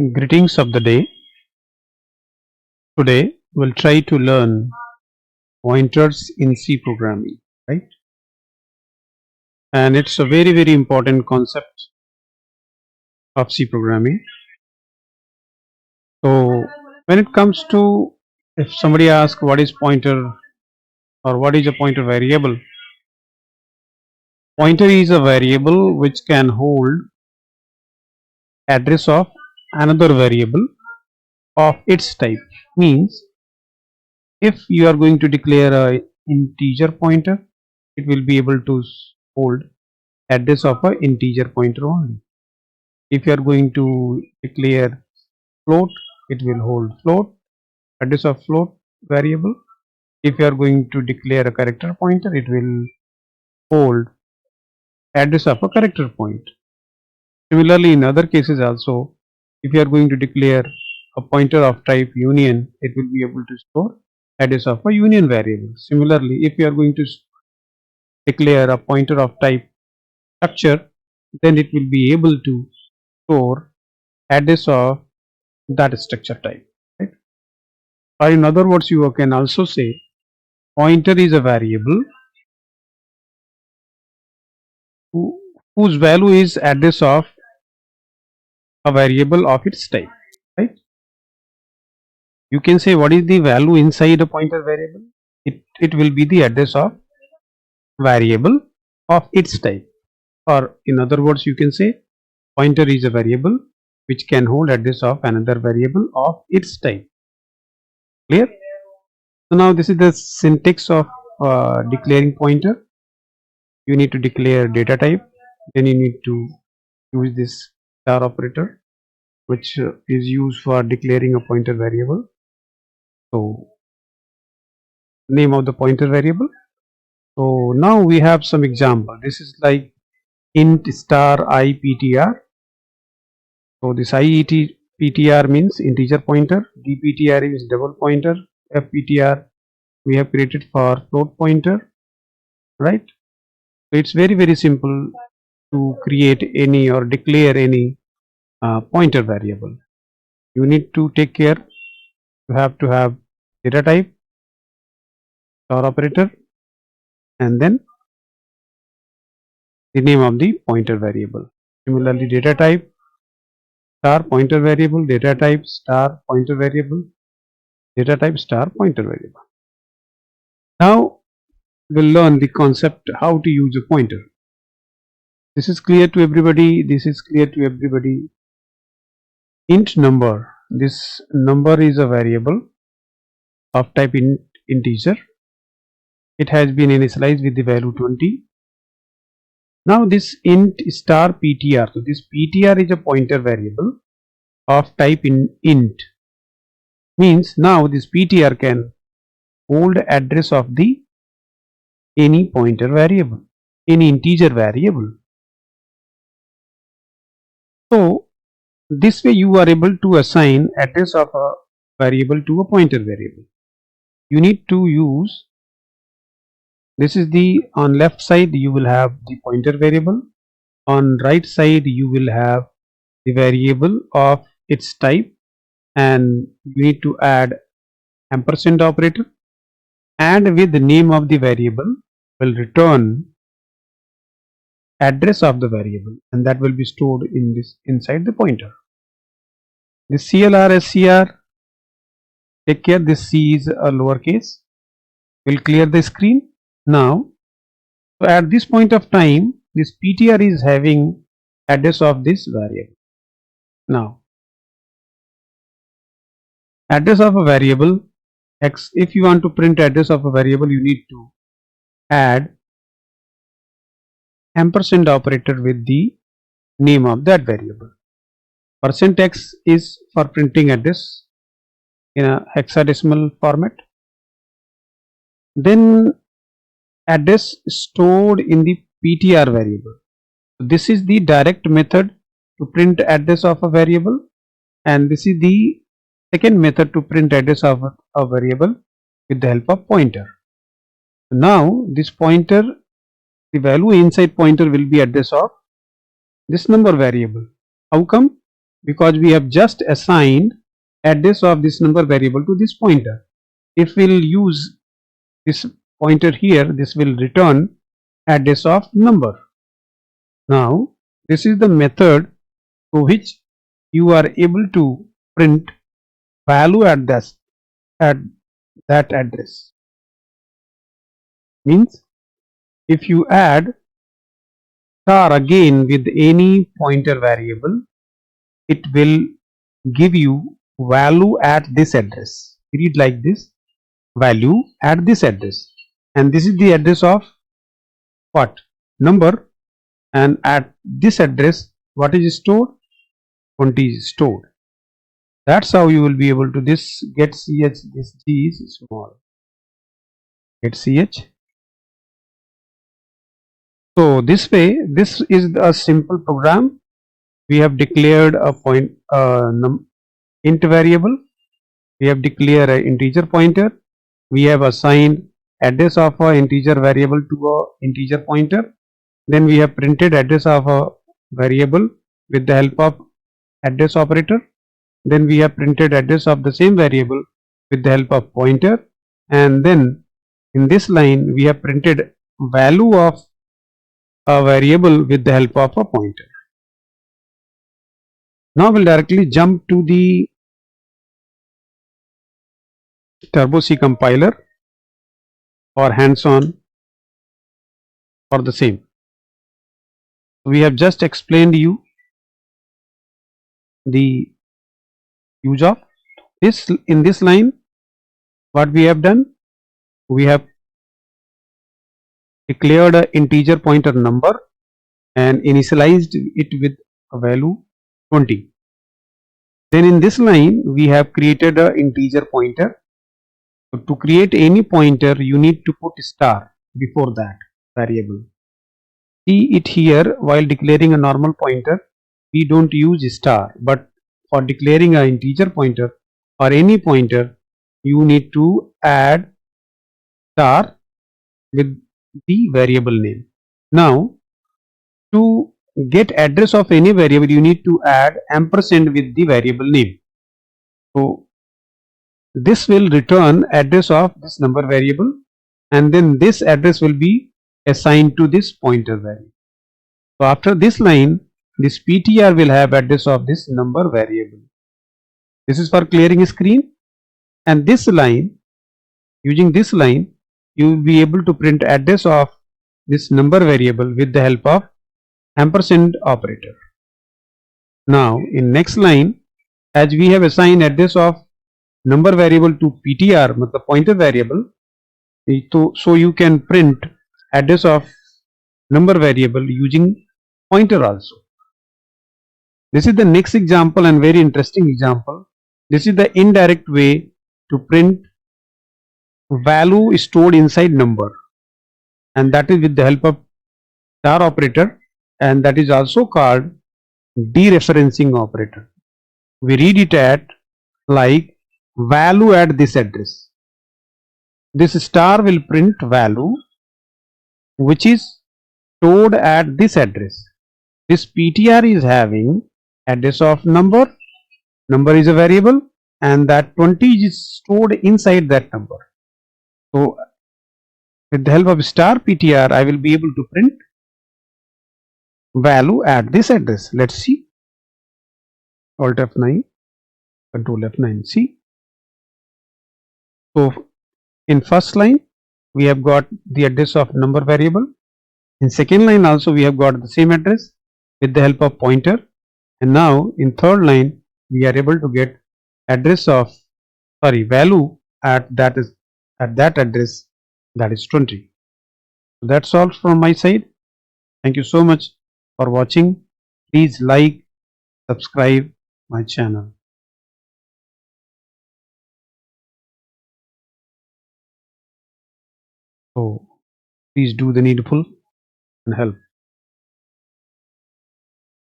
Greetings of the day. Today we'll try to learn pointers in C programming, right? And it's a very important concept of C programming. So when it comes to, if somebody asks what is pointer or what is a pointer variable, pointer is a variable which can hold address of another variable of its type. Means if you are going to declare a integer pointer, it will be able to hold address of a integer pointer only. If you are going to declare float, it will hold float, address of float variable. If you are going to declare a character pointer, it will hold address of a character point. Similarly, in other cases also, if you are going to declare a pointer of type union, it will be able to store address of a union variable. Similarly, if you are going to declare a pointer of type structure, then it will be able to store address of that structure type, right? Or in other words, you can also say pointer is a variable whose value is address of a variable of its type, right? You can say what is the value inside a pointer variable. It will be the address of variable of its type, or in other words, you can say pointer is a variable which can hold address of another variable of its type. Clear? So now this is the syntax of declaring pointer. You need to declare data type, then you need to use this star operator, which is used for declaring a pointer variable. So name of the pointer variable. So now we have some example. This is like int star I ptr. So this ptr means integer pointer, dptr is double pointer, fptr we have created for float pointer, right? So it's very simple to create any or declare any pointer variable. You need to take care, you have to have data type, star operator, and then the name of the pointer variable. Similarly, data type star pointer variable, data type star pointer variable, data type star pointer variable. Now we'll learn the concept how to use a pointer. This is clear to everybody. This is clear to everybody. Int number. This number is a variable of type integer. It has been initialized with the value 20. Now this int star ptr. So this ptr is a pointer variable of type int. Means now this ptr can hold address of the any pointer variable, any integer variable. So this way you are able to assign address of a variable to a pointer variable. You need to use, this is the, on left side you will have the pointer variable, on right side you will have the variable of its type, and you need to add ampersand operator, and with the name of the variable will return address of the variable, and that will be stored in this inside the pointer. The CLR SCR, take care, this C is a lowercase, will clear the screen. Now so at this point of time this ptr is having address of this variable. Now address of a variable x, if you want to print address of a variable, you need to add ampersand operator with the name of that variable. %x is for printing address in a hexadecimal format. Then address stored in the ptr variable. This is the direct method to print address of a variable, and this is the second method to print address of a variable with the help of pointer. Now this pointer, the value inside pointer will be address of this number variable. How come? because we have just assigned address of this number variable to this pointer. If we'll use this pointer here, this will return address of number. Now, this is the method through which you are able to print value at that address. Means if you add star again with any pointer variable, it will give you value at this address. Read like this: value at this address, and this is the address of what? Number. And at this address, what is stored? 20 is stored. That's how you will be able to this get ch. This g is small. Get ch. So this way, this is a simple program. We have declared a int variable. We have declared an integer pointer. We have assigned address of a integer variable to a integer pointer. Then we have printed address of a variable with the help of address operator. Then we have printed address of the same variable with the help of pointer. And then in this line we have printed value of a variable with the help of a pointer. Now we'll directly jump to the Turbo C compiler or hands-on for the same. We have just explained you the use of this. In this line, what we have done, we have declared an integer pointer number and initialized it with a value 20. Then in this line we have created an integer pointer. So to create any pointer you need to put star before that variable. See it here, while declaring a normal pointer we don't use star, but for declaring an integer pointer or any pointer you need to add star with the variable name. Now to get address of any variable you need to add ampersand with the variable name. So this will return address of this number variable, and then this address will be assigned to this pointer value. So after this line, this ptr will have address of this number variable. This is for clearing screen, and this line, using this line you will be able to print address of this number variable with the help of ampersand operator. Now in next line, as we have assigned address of number variable to ptr, the pointer variable, so you can print address of number variable using pointer also. This is the next example and very interesting example. This is the indirect way to print value stored inside number, and that is with the help of star operator, and that is also called dereferencing operator. We read it at like value at this address. This star will print value which is stored at this address. This ptr is having address of number. Number is a variable, and that 20 is stored inside that number. So with the help of star ptr I will be able to print value at this address. Let's see. Alt F9, Control F9. See. So in first line we have got the address of number variable. In second line also we have got the same address with the help of pointer, and now in third line we are able to get address of value at that address, that is 20. So that's all from my side. Thank you so much for watching. Please like, subscribe my channel. So please do the needful and help.